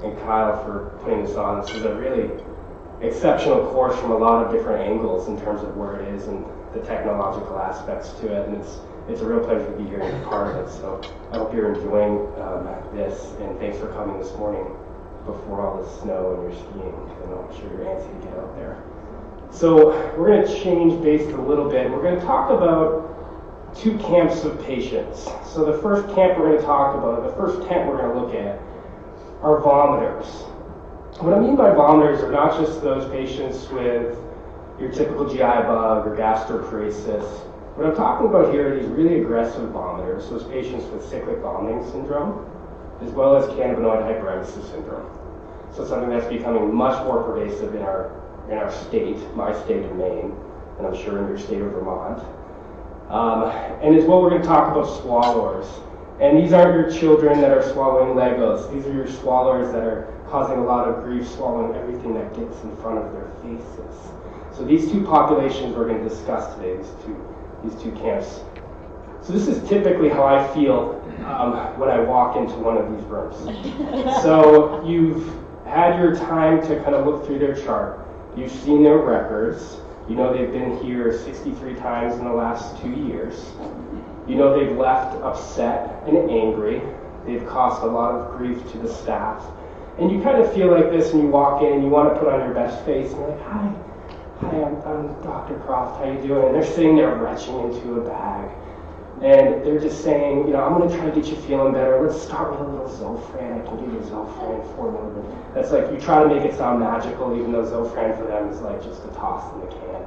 and Kyle for putting this on. This is a really exceptional course from a lot of different angles in terms of where it is and the technological aspects to it, and it's a real pleasure to be here and be part of it. So I hope you're enjoying this, and thanks for coming this morning before all the snow and you're skiing. I'm sure you're antsy to get out there. So we're going to change base a little bit. We're going to talk about two camps of patients. So the first camp we're going to talk about, the first tent we're going to look at, are vomiters. What I mean by vomiters are not just those patients with your typical GI bug or gastroparesis. What I'm talking about here are these really aggressive vomiters, those patients with cyclic vomiting syndrome, as well as cannabinoid hyperemesis syndrome. So something that's becoming much more pervasive in our state, my state of Maine, and I'm sure in your state of Vermont. And as well, we're going to talk about swallowers. And these aren't your children that are swallowing Legos. These are your swallowers that are causing a lot of grief, swallowing everything that gets in front of their faces. So these two populations we're going to discuss today, these two camps. So this is typically how I feel when I walk into one of these rooms. So you've had your time to kind of look through their chart. You've seen their records. You know they've been here 63 times in the last 2 years. You know they've left upset and angry. They've caused a lot of grief to the staff. And you kind of feel like this and you walk in and you want to put on your best face and you're like, hi, I'm Dr. Croft, how you doing? And they're sitting there retching into a bag. And they're just saying, you know, I'm going to try to get you feeling better. Let's start with a little Zofran. I can give you Zofran 4 milligrams. That's like, you try to make it sound magical, even though Zofran for them is like just a toss in the can.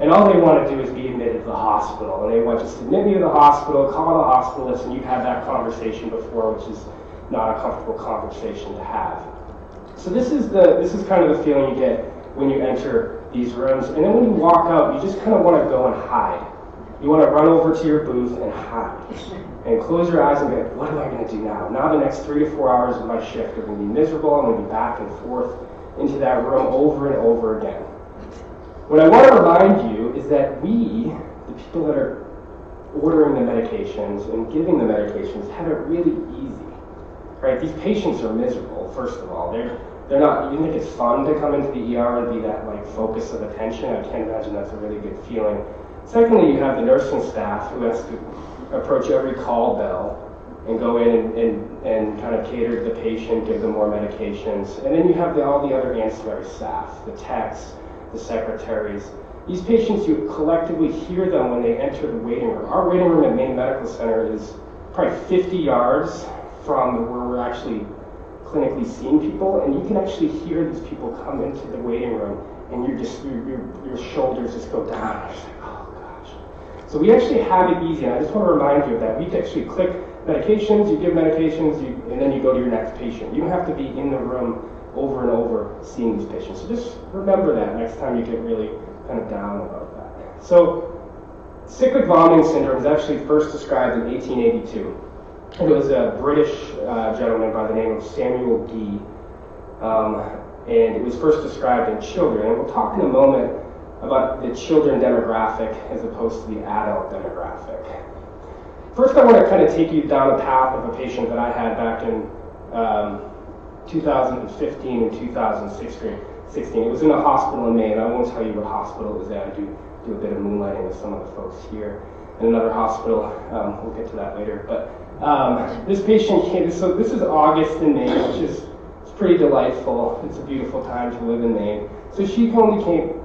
And all they want to do is be admitted to the hospital. And they want to just admit me to the hospital, call the hospitalist, and you've had that conversation before, which is not a comfortable conversation to have. So this is kind of the feeling you get when you enter these rooms. And then when you walk out, you just kind of want to go and hide. You want to run over to your booth and hide. And close your eyes and be like, what am I going to do now? Now the next 3 to 4 hours of my shift are going to be miserable. I'm going to be back and forth into that room over and over again. What I want to remind you is that we, the people that are ordering the medications and giving the medications, have it really easy. Right? These patients are miserable, first of all. They're not, you think it's fun to come into the ER and be that like focus of attention? I can't imagine that's a really good feeling. Secondly, you have the nursing staff who has to approach every call bell and go in and kind of cater to the patient, give them more medications. And then you have all the other ancillary staff, the techs, the secretaries. These patients, you collectively hear them when they enter the waiting room. Our waiting room at Maine Medical Center is probably 50 yards from where we're actually clinically seeing people, and you can actually hear these people come into the waiting room, and your shoulders just go down. It's like, oh gosh. So we actually have it easy, and I just want to remind you of that. We can actually click medications, you give medications, and then you go to your next patient. You don't have to be in the room over and over seeing these patients. So just remember that next time you get really kind of down about that. So cyclic vomiting syndrome was actually first described in 1882. It was a British gentleman by the name of Samuel Gee, and it was first described in children. And we'll talk in a moment about the children demographic as opposed to the adult demographic. First, I want to kind of take you down the path of a patient that I had back in 2015 and 2016. It was in a hospital in Maine. I won't tell you what hospital it was at. I do a bit of moonlighting with some of the folks here. In another hospital, we'll get to that later. But this patient came, so this is August in Maine, which is pretty delightful. It's a beautiful time to live in Maine. So she only came,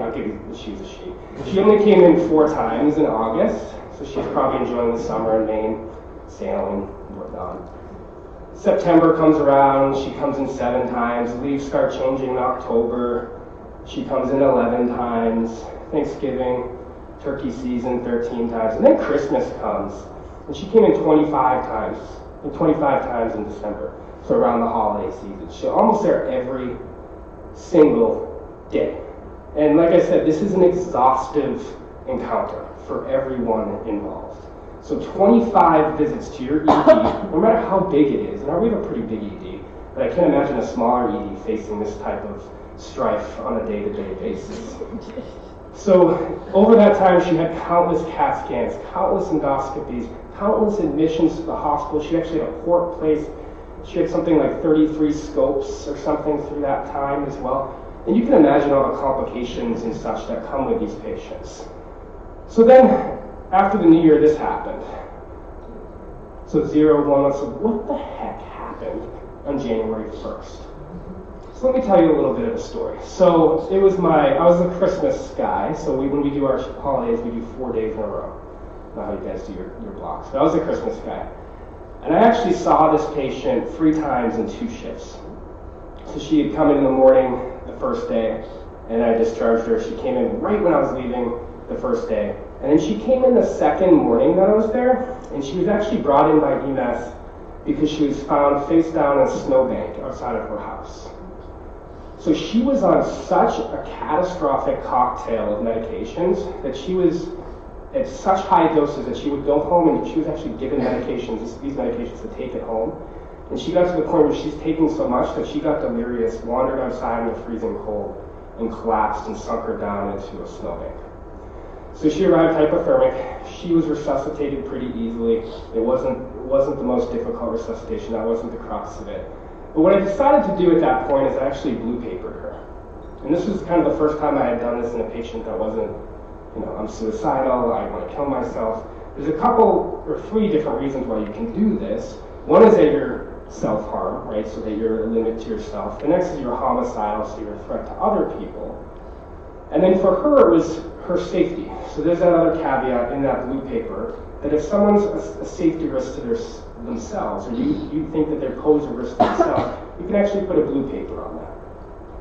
I'll give you, she's a she. She only came in 4 times in August, so she's probably enjoying the summer in Maine, sailing, and whatnot. September comes around, she comes in 7 times, leaves start changing in October, she comes in 11 times, Thanksgiving, turkey season 13 times, and then Christmas comes, and she came in 25 times in December, so around the holiday season. She's almost there every single day. And like I said, this is an exhaustive encounter for everyone involved. So 25 visits to your ED, no matter how big it is, and we have a pretty big ED, but I can't imagine a smaller ED facing this type of strife on a day-to-day basis. So over that time, she had countless CAT scans, countless endoscopies, countless admissions to the hospital. She actually had a port placed. She had something like 33 scopes or something through that time as well. And you can imagine all the complications and such that come with these patients. So then, after the new year, this happened. So 0, 1, so what the heck happened on January 1st? So let me tell you a little bit of a story. So I was a Christmas guy, so when we do our holidays, we do 4 days in a row. Not how you guys do your blocks. But I was a Christmas guy. And I actually saw this patient 3 times in 2 shifts. So she had come in the morning the first day, and I discharged her. She came in right when I was leaving the first day. And then she came in the second morning that I was there, and she was actually brought in by EMS because she was found face down in a snowbank outside of her house. So she was on such a catastrophic cocktail of medications that she was at such high doses that she would go home and she was actually given medications, these medications to take at home. And she got to the point where she's taking so much that she got delirious, wandered outside in the freezing cold, and collapsed and sunk her down into a snowbank. So she arrived hypothermic. She was resuscitated pretty easily. It wasn't the most difficult resuscitation. That wasn't the crux of it. But what I decided to do at that point is I actually blue papered her. And this was kind of the first time I had done this in a patient that wasn't, I'm suicidal, I want to kill myself. There's a couple or 3 different reasons why you can do this. One is that you're self-harm, right? So that you're a limit to yourself. The next is you're homicidal, so you're a threat to other people. And then for her, it was her safety. So there's that other caveat in that blue paper, that if someone's a safety risk to themselves, or you think that they're pose a risk to themselves, you can actually put a blue paper on that.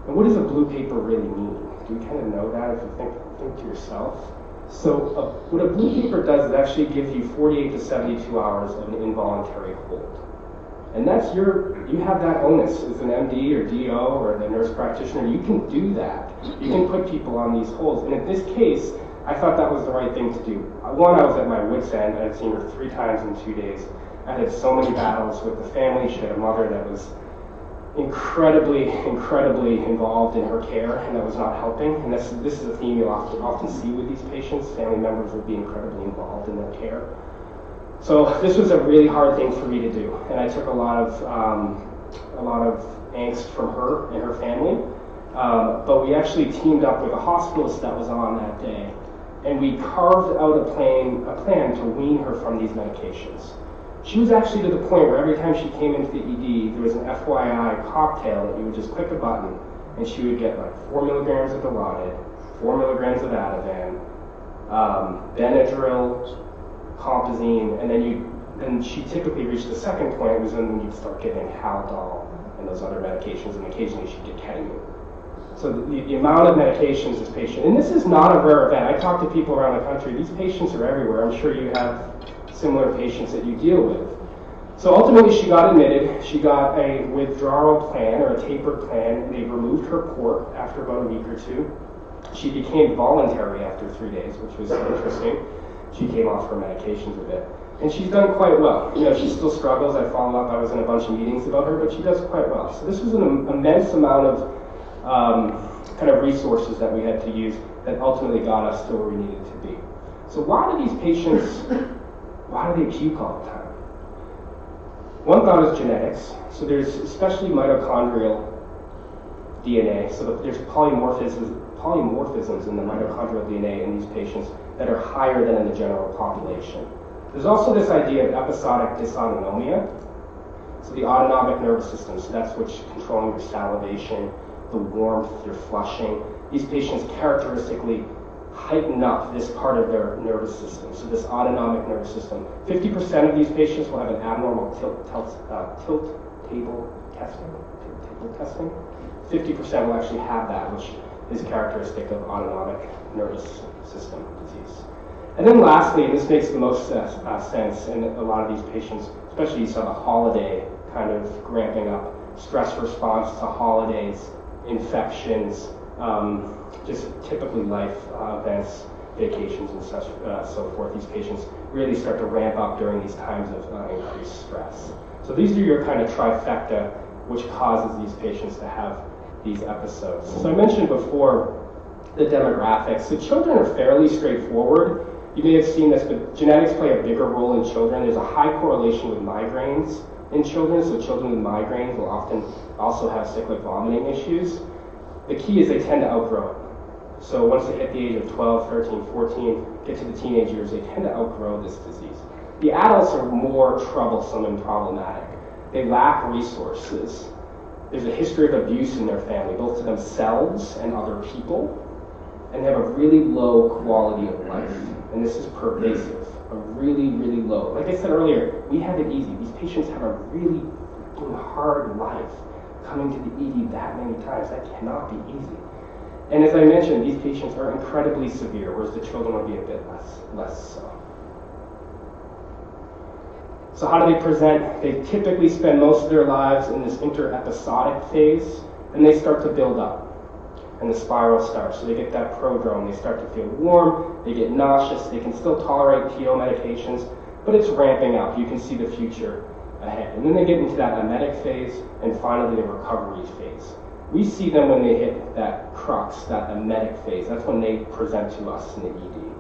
And what does a blue paper really mean? Do you kind of know that if you think to yourself? So what a blue paper does is actually gives you 48 to 72 hours of an involuntary hold. And that's you have that onus as an MD or DO or the nurse practitioner. You can do that. You can put people on these holds. And in this case, I thought that was the right thing to do. One, I was at my wit's end. I had seen her 3 times in 2 days. I had so many battles with the family. She had a mother that was incredibly involved in her care, and that was not helping. And this is a theme you'll often see with these patients. Family members will be incredibly involved in their care. So this was a really hard thing for me to do, and I took a lot of angst from her and her family. But we actually teamed up with a hospitalist that was on that day, and we carved out a plan to wean her from these medications. She was actually to the point where every time she came into the ED, there was an FYI cocktail that you would just click a button, and she would get like 4 milligrams of Dilaudid, 4 milligrams of Ativan, Benadryl, Compazine, and then she typically reached the second point was when you'd start giving Haldol and those other medications, and occasionally she'd get ketamine. So the amount of medications this patient, and this is not a rare event. I talk to people around the country. These patients are everywhere. I'm sure you have similar patients that you deal with. So ultimately she got admitted. She got a withdrawal plan or a tapered plan. They removed her port after about a week or 2. She became voluntary after 3 days, which was interesting. She came off her medications a bit. And she's done quite well. She still struggles. I follow up. I was in a bunch of meetings about her, but she does quite well. So this was an immense amount of kind of resources that we had to use that ultimately got us to where we needed to be. So why do these patients, why do they puke all the time? One thought is genetics. So there's especially mitochondrial DNA. So there's polymorphisms in the mitochondrial DNA in these patients that are higher than in the general population. There's also this idea of episodic dysautonomia. So the autonomic nervous system, so that's what's controlling your salivation, the warmth, your flushing. These patients characteristically heighten up this part of their nervous system, so this autonomic nervous system. 50% of these patients will have an abnormal tilt table testing. 50% will actually have that, which is characteristic of autonomic nervous system disease. And then lastly, and this makes the most sense in a lot of these patients, especially you saw the holiday kind of ramping up, stress response to holidays, infections, just typically life events, vacations and such, so forth. These patients really start to ramp up during these times of increased stress. So these are your kind of trifecta which causes these patients to have these episodes. So I mentioned before the demographics. So children are fairly straightforward. You may have seen this, but genetics play a bigger role in children. There's a high correlation with migraines in children, so children with migraines will often also have cyclic vomiting issues. The key is they tend to outgrow it. So once they hit the age of 12, 13, 14, get to the teenage years, they tend to outgrow this disease. The adults are more troublesome and problematic. They lack resources. There's a history of abuse in their family, both to themselves and other people, and they have a really low quality of life. And this is pervasive, a really, really low. Like I said earlier, we have it easy. These patients have a really hard life. Coming to the ED that many times, that cannot be easy. And as I mentioned, these patients are incredibly severe, whereas the children would be a bit less so. So how do they present? They typically spend most of their lives in this inter-episodic phase, and they start to build up. And the spiral starts. So they get that prodrome, they start to feel warm, they get nauseous, they can still tolerate PO medications, but it's ramping up. You can see the future ahead. And then they get into that emetic phase, and finally the recovery phase. We see them when they hit that crux, that emetic phase. That's when they present to us in the ED.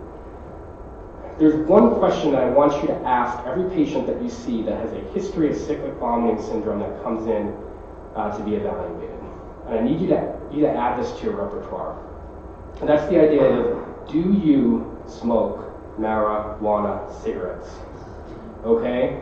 There's one question that I want you to ask every patient that you see that has a history of cyclic vomiting syndrome that comes in to be evaluated. And I need you to add this to your repertoire. And that's the idea of, do you smoke marijuana cigarettes? Okay?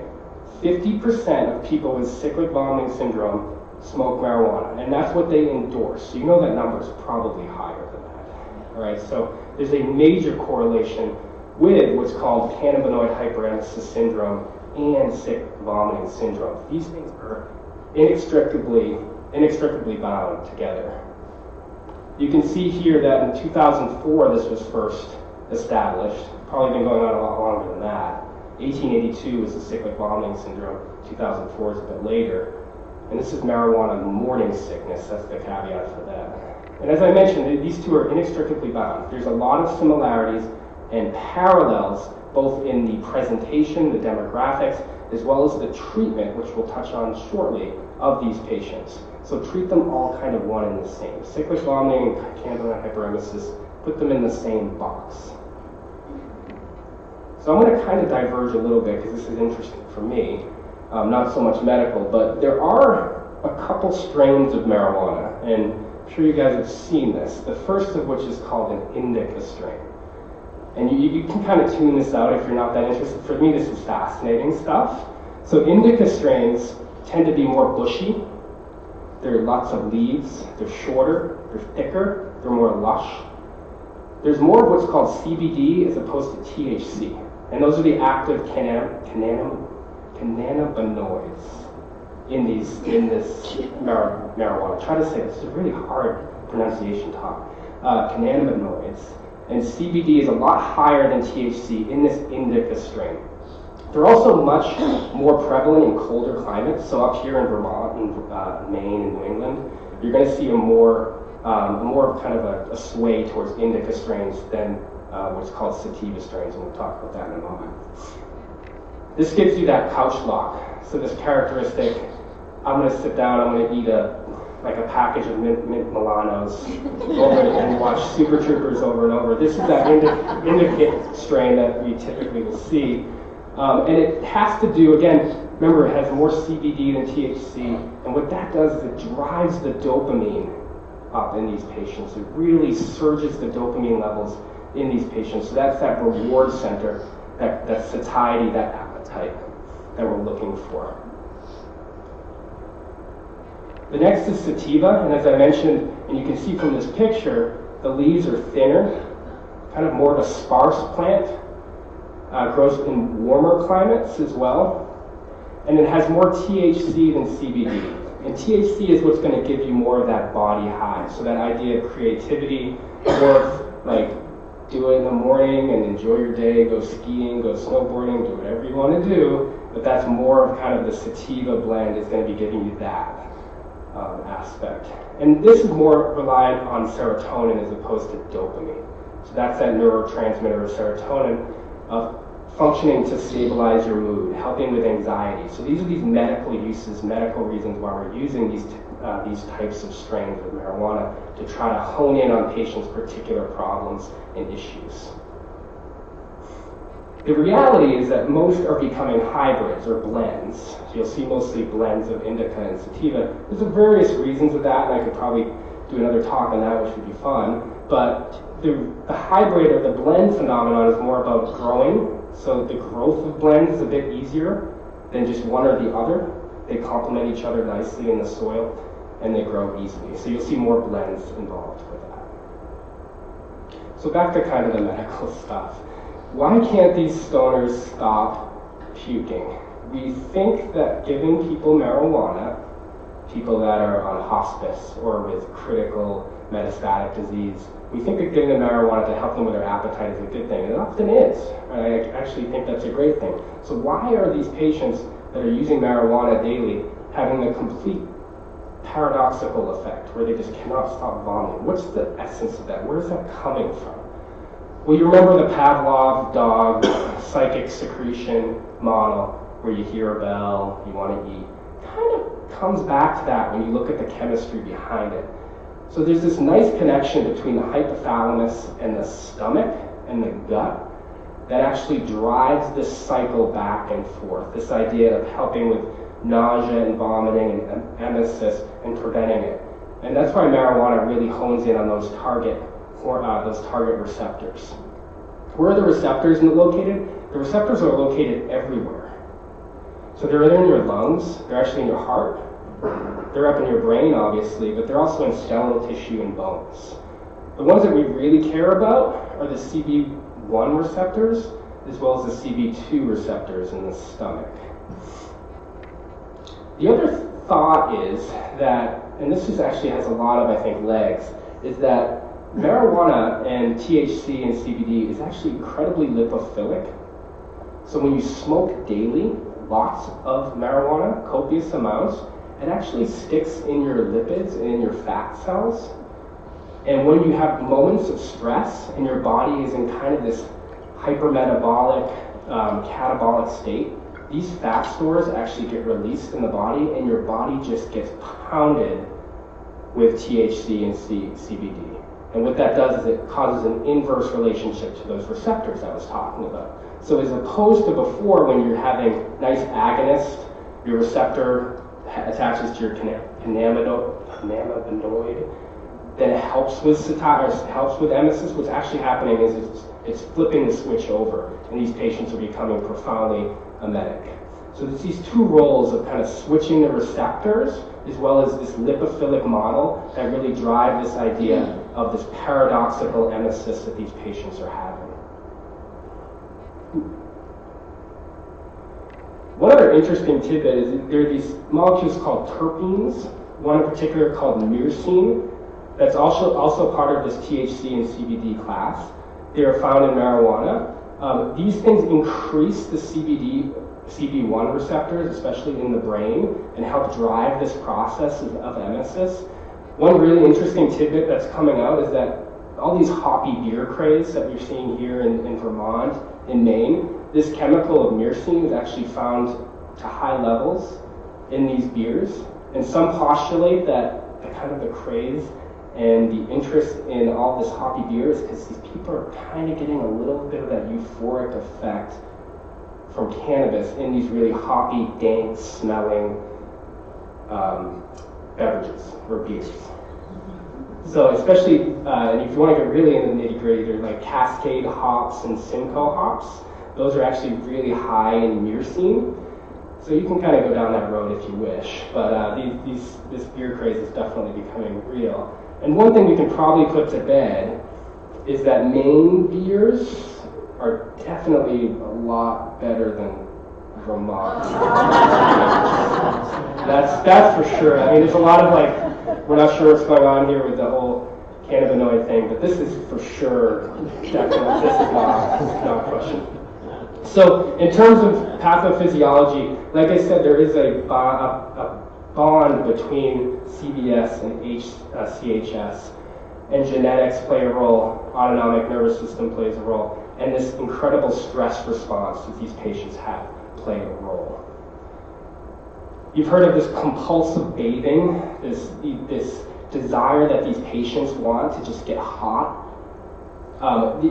50% of people with cyclic vomiting syndrome smoke marijuana, and that's what they endorse. So you know that number is probably higher than that. All right, so there's a major correlation with what's called cannabinoid hyperemesis syndrome and cyclic vomiting syndrome. These things are inextricably bound together. You can see here that in 2004 this was first established. Probably been going on a lot longer than that. 1882 was the cyclic vomiting syndrome. 2004 is a bit later. And this is marijuana morning sickness. That's the caveat for that. And as I mentioned, these two are inextricably bound. There's a lot of similarities and parallels, both in the presentation, the demographics, as well as the treatment, which we'll touch on shortly, of these patients. So treat them all kind of one and the same. Cyclic vomiting and cannabinoid hyperemesis, put them in the same box. So I'm going to kind of diverge a little bit because this is interesting for me, not so much medical, but there are a couple strains of marijuana, and I'm sure you guys have seen this. The first of which is called an indica strain. And you can kind of tune this out if you're not that interested. For me, this is fascinating stuff. So indica strains tend to be more bushy. There are lots of leaves. They're shorter. They're thicker. They're more lush. There's more of what's called CBD as opposed to THC. And those are the active cannabinoids in this marijuana. Try to say this. It's a really hard pronunciation talk. Cannabinoids. And CBD is a lot higher than THC in this indica strain. They're also much more prevalent in colder climates. So up here in Vermont, in Maine, and New England, you're going to see a more kind of a sway towards indica strains than what's called sativa strains, and we'll talk about that in a moment. This gives you that couch lock. So this characteristic, I'm going to sit down, I'm going to eat a package of mint Milanos over and watch Super Troopers over and over. This is that indica strain that we typically will see. And it has to do, again, remember it has more CBD than THC, and what that does is it drives the dopamine up in these patients. It really surges the dopamine levels in these patients. So that's that reward center, that satiety, that appetite that we're looking for. The next is sativa, and as I mentioned, and you can see from this picture, the leaves are thinner, kind of more of a sparse plant. Grows in warmer climates as well, and it has more THC than CBD. And THC is what's going to give you more of that body high. So that idea of creativity, more of like do it in the morning and enjoy your day, go skiing, go snowboarding, do whatever you want to do. But that's more of kind of the sativa blend is going to be giving you that aspect. And this is more reliant on serotonin as opposed to dopamine. So that's that neurotransmitter of serotonin functioning to stabilize your mood, helping with anxiety. So these are these medical uses, medical reasons why we're using these types of strains of marijuana to try to hone in on patients' particular problems and issues. The reality is that most are becoming hybrids or blends. So you'll see mostly blends of indica and sativa. There's various reasons of that, and I could probably do another talk on that, which would be fun. But the hybrid or the blend phenomenon is more about growing. So the growth of blends is a bit easier than just one or the other. They complement each other nicely in the soil, and they grow easily. So you'll see more blends involved with that. So back to kind of the medical stuff. Why can't these stoners stop puking? We think that giving people marijuana, people that are on hospice or with critical metastatic disease, we think that giving them marijuana to help them with their appetite is a good thing. And it often is. And I actually think that's a great thing. So why are these patients that are using marijuana daily having the complete paradoxical effect where they just cannot stop vomiting? What's the essence of that? Where is that coming from? Well, you remember the Pavlov dog psychic secretion model where you hear a bell, you want to eat. Kind of comes back to that when you look at the chemistry behind it. So there's this nice connection between the hypothalamus and the stomach and the gut that actually drives this cycle back and forth, this idea of helping with nausea and vomiting and emesis and preventing it. And that's why marijuana really hones in on those target receptors. Where are the receptors located? The receptors are located everywhere. So they're in your lungs, they're actually in your heart, they're up in your brain obviously, but they're also in skeletal tissue and bones. The ones that we really care about are the CB1 receptors as well as the CB2 receptors in the stomach. The other thought is that, and this actually has a lot of, I think, legs, is that marijuana and THC and CBD is actually incredibly lipophilic. So when you smoke daily, lots of marijuana, copious amounts, it actually sticks in your lipids and in your fat cells. And when you have moments of stress and your body is in kind of this hypermetabolic, catabolic state, these fat stores actually get released in the body and your body just gets pounded with THC and CBD. And what that does is it causes an inverse relationship to those receptors I was talking about. So as opposed to before when you're having nice agonist, your receptor attaches to your cannabinoid, then it helps with satiety, helps with emesis. What's actually happening is it's flipping the switch over, and these patients are becoming profoundly emetic. So there's these two roles of kind of switching the receptors as well as this lipophilic model that really drive this idea of this paradoxical emesis that these patients are having. One other interesting tidbit is there are these molecules called terpenes, one in particular called myrcene, that's also part of this THC and CBD class. They are found in marijuana. These things increase the CB1 receptors, especially in the brain, and help drive this process of emesis. One really interesting tidbit that's coming out is that all these hoppy beer craze that you're seeing here in Vermont, in Maine, this chemical of myrcene is actually found to high levels in these beers. And some postulate that the craze and the interest in all this hoppy beer is because these people are kind of getting a little bit of that euphoric effect from cannabis in these really hoppy, dank smelling beverages or beers. So especially, and if you want to get really into the nitty gritty, they're like Cascade hops and Simcoe hops. Those are actually really high in myrcene. So you can kind of go down that road if you wish. But this beer craze is definitely becoming real. And one thing we can probably put to bed is that Maine beers are definitely a lot better than Vermont. That's for sure. I mean, there's a lot of we're not sure what's going on here with the whole cannabinoid thing, but this is for sure, definitely, this is not a question. So in terms of pathophysiology, like I said, there is a bond between CBS and CHS, and genetics play a role, autonomic nervous system plays a role, and this incredible stress response that these patients have play a role. You've heard of this compulsive bathing, this desire that these patients want to just get hot.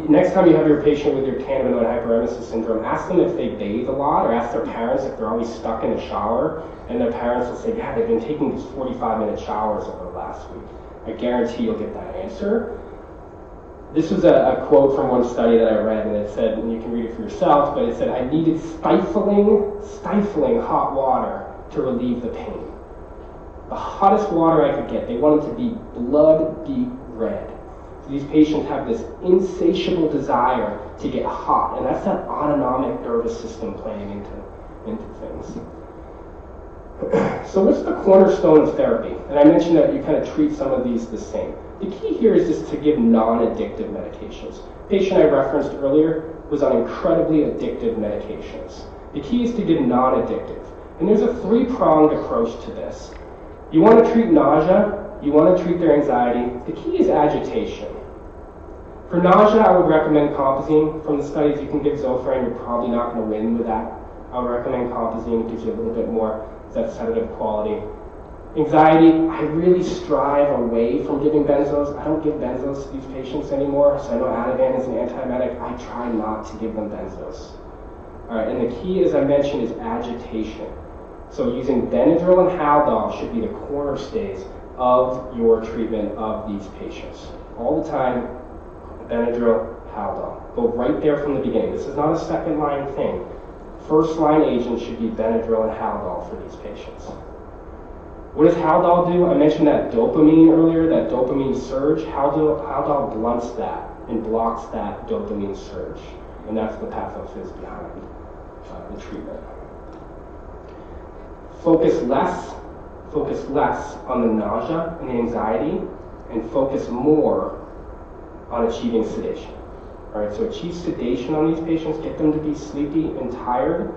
Next time you have your patient with your cannabinoid hyperemesis syndrome, ask them if they bathe a lot, or ask their parents if they're always stuck in the shower, and their parents will say, yeah, they've been taking these 45-minute showers over the last week. I guarantee you'll get that answer. This was a quote from one study that I read, and it said, and you can read it for yourself, but it said, I needed stifling hot water to relieve the pain. The hottest water I could get. They wanted to be blood deep red. So these patients have this insatiable desire to get hot, and that's that autonomic nervous system playing into things. So what's the cornerstone of therapy? And I mentioned that you kind of treat some of these the same. The key here is just to give non-addictive medications. The patient I referenced earlier was on incredibly addictive medications. The key is to give non-addictive. And there's a three-pronged approach to this. You want to treat nausea, you want to treat their anxiety. The key is agitation. For nausea, I would recommend compazine. From the studies, you can give Zofran, you're probably not going to win with that. I would recommend compazine, it gives you a little bit more that sedative quality. Anxiety, I really strive away from giving benzos. I don't give benzos to these patients anymore, so I know Ativan is an antiemetic. I try not to give them benzos. All right, and the key, as I mentioned, is agitation. So using Benadryl and Haldol should be the cornerstays of your treatment of these patients. All the time, Benadryl, Haldol. Go right there from the beginning. This is not a second line thing. First line agent should be Benadryl and Haldol for these patients. What does Haldol do? I mentioned that dopamine earlier, that dopamine surge. Haldol blunts that and blocks that dopamine surge. And that's the pathophys behind the treatment. Focus less on the nausea and the anxiety, and focus more on achieving sedation. All right, so achieve sedation on these patients, get them to be sleepy and tired.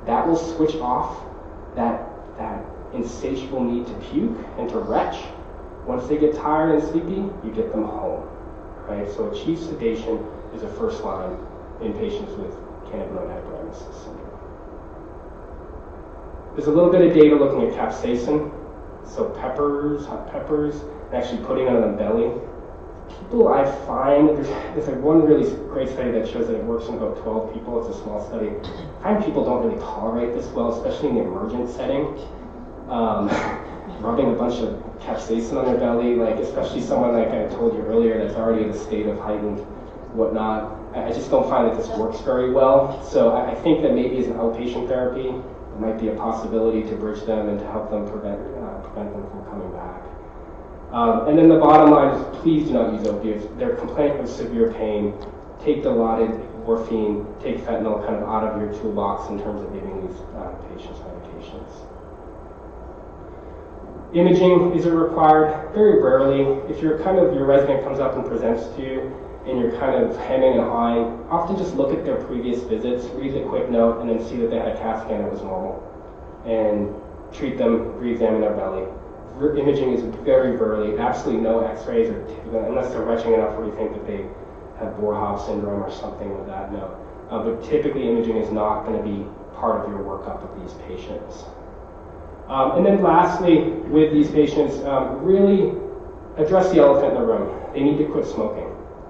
That will switch off that insatiable need to puke and to retch. Once they get tired and sleepy, you get them home. Right, so achieve sedation is a first line in patients with cannabinoid hyperemesis syndrome. There's a little bit of data looking at capsaicin, so hot peppers, and actually putting it on the belly. People I find, there's like one really great study that shows that it works in about 12 people. It's a small study. I find people don't really tolerate this well, especially in the emergent setting. Rubbing a bunch of capsaicin on their belly, like especially someone like I told you earlier that's already in a state of heightened whatnot. I just don't find that this works very well. So I think that maybe as an outpatient therapy, it might be a possibility to bridge them and to help them prevent them from coming back. And then the bottom line is please do not use opiates. They're complaining of severe pain. Take Dilaudid, morphine, take fentanyl kind of out of your toolbox in terms of giving these patients medications. Imaging, is it required? Very rarely. If your resident comes up and presents to you and you're kind of hemming and hawing, often just look at their previous visits, read the quick note, and then see that they had a CAT scan that was normal. And treat them, re-examine their belly. Imaging is very rarely, absolutely no x-rays, unless they're retching enough where you think that they have Boerhaave syndrome or something with that, no. But typically imaging is not going to be part of your workup of these patients. And then lastly, with these patients, really address the elephant in the room. They need to quit smoking.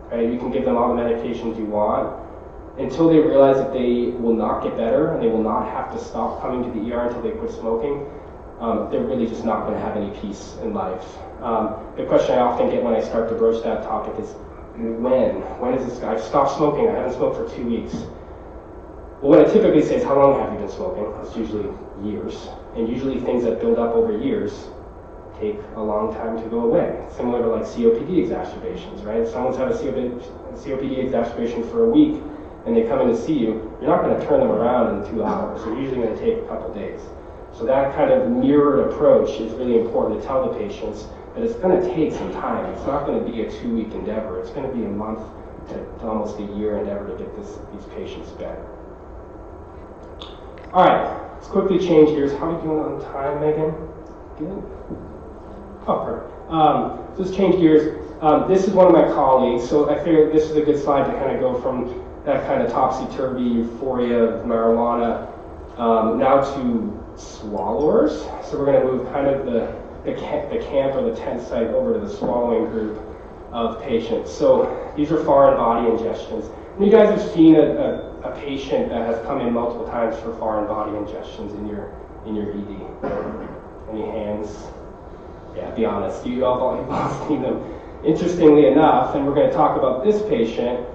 Right? You can give them all the medications you want until they realize that they will not get better and they will not have to stop coming to the ER until they quit smoking. They're really just not going to have any peace in life. The question I often get when I start to broach that topic is, when is this guy? I've stopped smoking, I haven't smoked for 2 weeks. Well, what I typically say is, how long have you been smoking? It's usually years. And usually things that build up over years take a long time to go away. Similar to like COPD exacerbations, right? If someone's had a COPD exacerbation for a week and they come in to see you, you're not going to turn them around in 2 hours. They're usually going to take a couple days. So that kind of mirrored approach is really important to tell the patients that it's going to take some time. It's not going to be a 2-week endeavor. It's going to be a month to almost a year endeavor to get these patients better. All right, let's quickly change gears. How are we doing on time, Megan? Good? Oh, perfect. So let's change gears. This is one of my colleagues, so I figured this is a good slide to kind of go from that kind of topsy-turvy euphoria of marijuana now to swallowers. So we're going to move kind of the camp or the tent site over to the swallowing group. of patients. So these are foreign body ingestions. And you guys have seen a patient that has come in multiple times for foreign body ingestions in your ED. Any hands? Yeah, be honest, you've all seen them. Interestingly enough, and we're going to talk about this patient,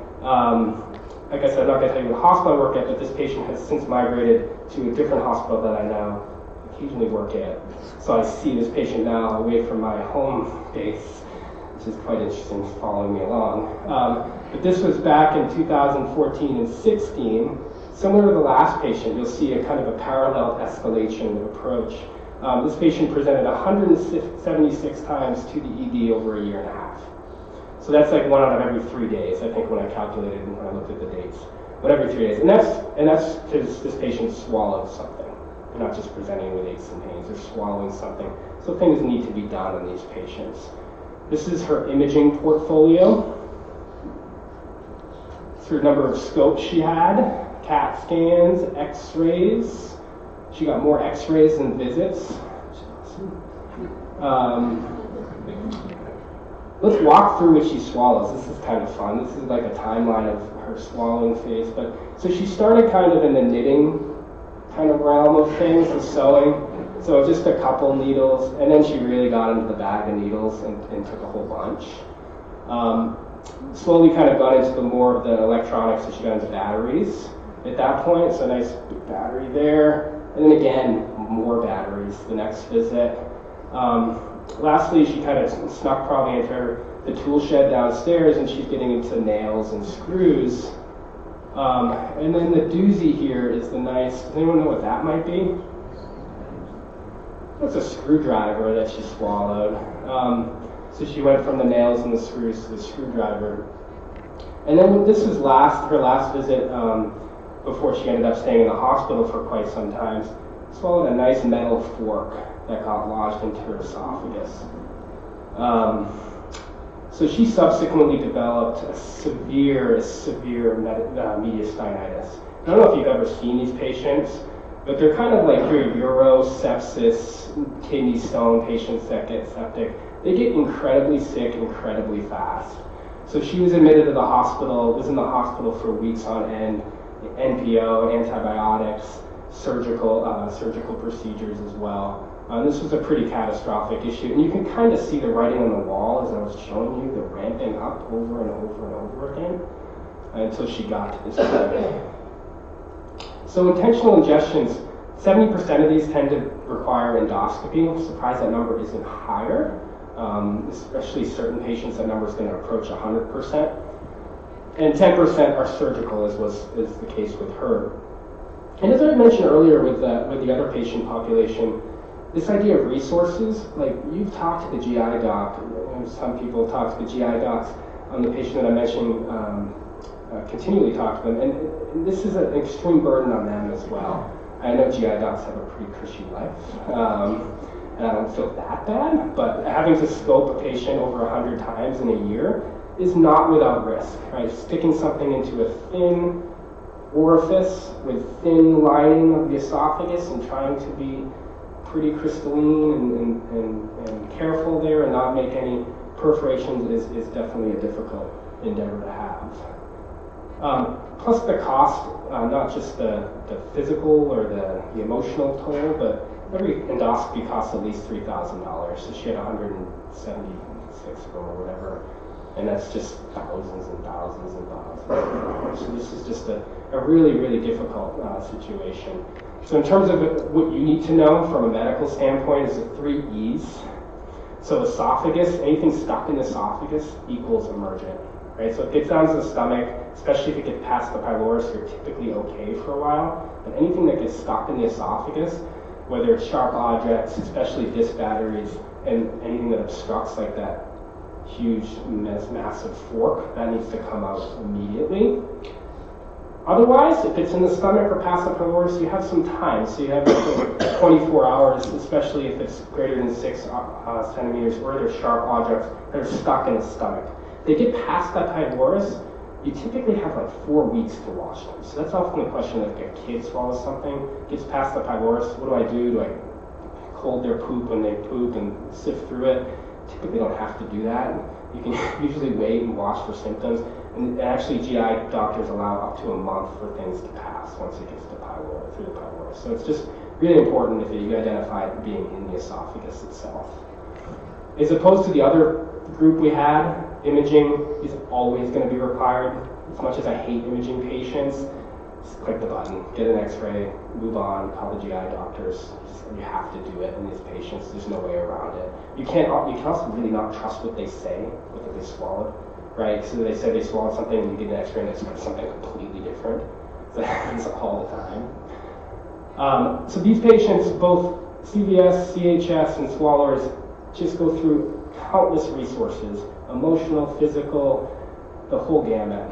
like I said, I'm not going to tell you what hospital I work at, but this patient has since migrated to a different hospital that I now occasionally work at. So I see this patient now away from my home base, which is quite interesting, following me along. But this was back in 2014 and 16. Similar to the last patient, you'll see a kind of a parallel escalation approach. This patient presented 176 times to the ED over a year and a half. So that's like 1 out of every 3 days, I think, when I calculated and when I looked at the dates. But every 3 days. And that's because this patient swallowed something. They're not just presenting with aches and pains, they're swallowing something. So things need to be done on these patients. This is her imaging portfolio. It's her number of scopes she had, CAT scans, x-rays. She got more x-rays than visits, which is awesome. Let's walk through what she swallows. This is kind of fun. This is like a timeline of her swallowing phase. But so she started kind of in the knitting kind of realm of things, the sewing. So just a couple needles, and then she really got into the bag of needles and took a whole bunch. Slowly kind of got into the more of the electronics, so she got into batteries at that point. So a nice big battery there. And then again, more batteries the next visit. Lastly, she kind of snuck probably into the tool shed downstairs, and she's getting into nails and screws. And then the doozy here is the nice, does anyone know what that might be? It's a screwdriver that she swallowed. So she went from the nails and the screws to the screwdriver. And then this was her last visit before she ended up staying in the hospital for quite some time. Swallowed a nice metal fork that got lodged into her esophagus. So she subsequently developed a severe mediastinitis. I don't know if you've ever seen these patients, but they're kind of like your uro, sepsis, kidney stone patients that get septic. They get incredibly sick incredibly fast. So she was admitted to the hospital, was in the hospital for weeks on end, NPO, antibiotics, surgical procedures as well. This was a pretty catastrophic issue, and you can kind of see the writing on the wall as I was showing you, the ramping up over and over and over again until she got to this point. So intentional ingestions, 70% of these tend to require endoscopy. I'm surprised that number isn't higher, especially certain patients, that number is going to approach 100%. And 10% are surgical, as is the case with her. And as I mentioned earlier with the other patient population, this idea of resources, like you've talked to the GI doc, and some people talk to the GI docs on the patient that I mentioned, continually talk to them, and this is an extreme burden on them as well. I know GI docs have a pretty cushy life, and I don't feel that bad, but having to scope a patient over 100 times in a year is not without risk, right? Sticking something into a thin orifice with thin lining of the esophagus and trying to be pretty crystalline and careful there and not make any perforations is definitely a difficult endeavor to have. Plus the cost, not just the physical or the emotional toll, but every endoscopy costs at least $3,000. So she had 176 of them or whatever. And that's just thousands and thousands and thousands of dollars. So this is just a really, really difficult situation. So in terms of what you need to know from a medical standpoint is the 3 E's. So esophagus, anything stuck in the esophagus equals emergent, right? So if it gets down to the stomach, especially if it gets past the pylorus, you're typically okay for a while. But anything that gets stuck in the esophagus, whether it's sharp objects, especially disc batteries, and anything that obstructs like that huge, massive fork, that needs to come out immediately. Otherwise, if it's in the stomach or past the pylorus, you have some time. So you have 24 hours, especially if it's greater than 6 centimeters, or there's sharp objects that are stuck in the stomach. They get past that pylorus, you typically have like 4 weeks to wash them. So that's often the question, like a kid swallows something, gets past the pylorus, what do? Do I hold their poop when they poop and sift through it? typically don't have to do that. You can usually wait and watch for symptoms. And actually, GI doctors allow up to a month for things to pass once it gets to pylorus, through the pylorus. So it's just really important if you identify it being in the esophagus itself. As opposed to the other group we had, imaging is always going to be required. As much as I hate imaging patients, just click the button, get an x-ray, move on, call the GI doctors. You have to do it in these patients. There's no way around it. You can also really not trust what they say, what they swallowed, right? So they say they swallowed something and you get an x-ray and it's something completely different. So that happens all the time. So these patients, both CVS, CHS, and swallowers, just go through countless resources, emotional, physical, the whole gamut.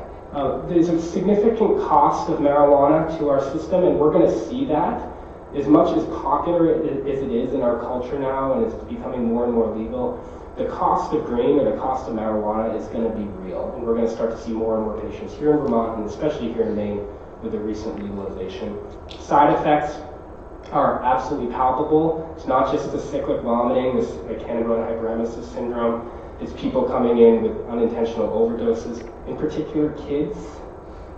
There's a significant cost of marijuana to our system, and we're going to see that. As much as popular as it is in our culture now, and it's becoming more and more legal, the cost of green or the cost of marijuana is going to be real, and we're going to start to see more and more patients here in Vermont, and especially here in Maine with the recent legalization. Side effects are absolutely palpable. It's not just the cyclic vomiting, this cannabinoid hyperemesis syndrome. It's people coming in with unintentional overdoses, in particular kids,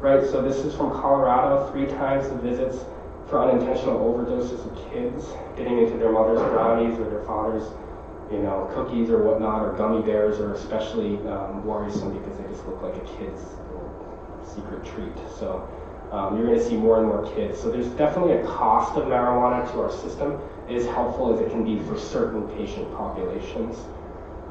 right? So this is from Colorado, 3 times the visits for unintentional overdoses of kids getting into their mother's brownies or their father's, cookies or whatnot, or gummy bears, are especially worrisome because they just look like a kid's secret treat. So you're going to see more and more kids. So there's definitely a cost of marijuana to our system, as helpful as it can be for certain patient populations.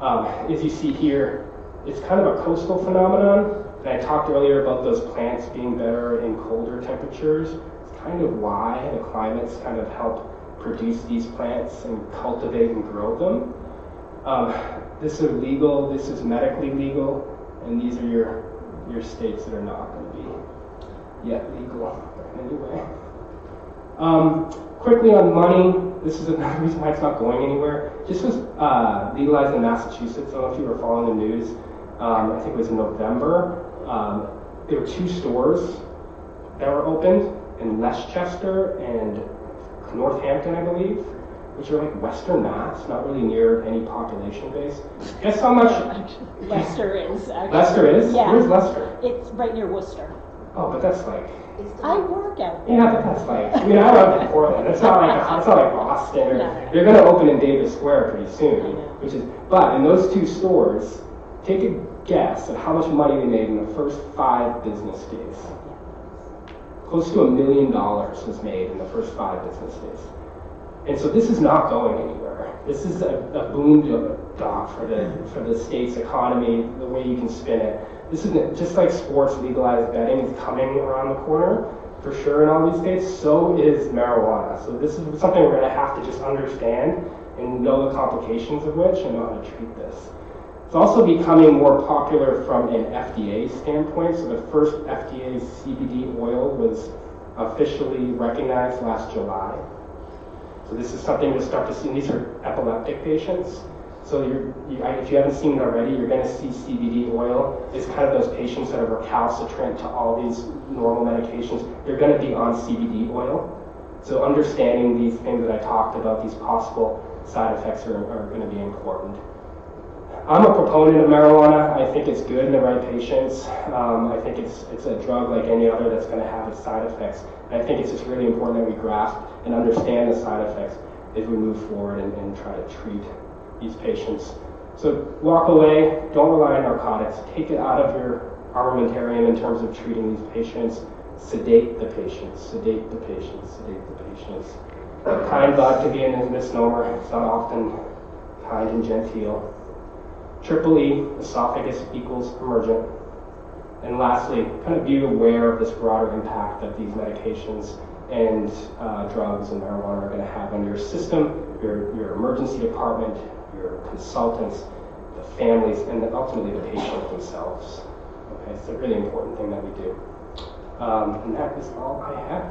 As you see here, it's kind of a coastal phenomenon. And I talked earlier about those plants being better in colder temperatures. It's kind of why the climates kind of help produce these plants and cultivate and grow them. This is legal, this is medically legal, and these are your states that are not going to be yet legal anyway. Quickly on money, this is another reason why it's not going anywhere. This was legalized in Massachusetts. I don't know if you were following the news. I think it was in November. There were 2 stores that were opened in Leicester and Northampton, I believe, which are like Western Mass, not really near any population base. Guess how much? Leicester is. Actually. Leicester is? Yeah. Where's Leicester? It's right near Worcester. Oh, but that's like... I work out there. Yeah, but that's like... I mean, I live in Portland. It's not like Boston. No. They're going to open in Davis Square pretty soon. Which is... But in those 2 stores, take a guess at how much money they made in the first 5 business days. Close to $1 million was made in the first 5 business days. And so this is not going anywhere. This is a boom for the state's economy, the way you can spin it. This isn't just like sports, legalized betting is coming around the corner for sure in all these states. So is marijuana. So this is something we're going to have to just understand and know the complications of which and know how to treat this. It's also becoming more popular from an FDA standpoint. So the first FDA CBD oil was officially recognized last July. So this is something you'll start to see. These are epileptic patients. So if you haven't seen it already, you're going to see CBD oil. It's kind of those patients that are recalcitrant to all these normal medications. They're going to be on CBD oil. So understanding these things that I talked about, these possible side effects are going to be important. I'm a proponent of marijuana. I think it's good in the right patients. I think it's a drug like any other that's going to have its side effects. And I think it's just really important that we grasp and understand the side effects as we move forward and try to treat these patients. So walk away, don't rely on narcotics, take it out of your armamentarium in terms of treating these patients, sedate the patients, sedate the patients, sedate the patients. Kind bud can be a misnomer, it's not often kind and genteel. Triple E, esophagus equals emergent. And lastly, kind of be aware of this broader impact that these medications and drugs and marijuana are going to have on your system, your emergency department, your consultants, the families, and ultimately the patient themselves. Okay, it's a really important thing that we do. And that is all I have.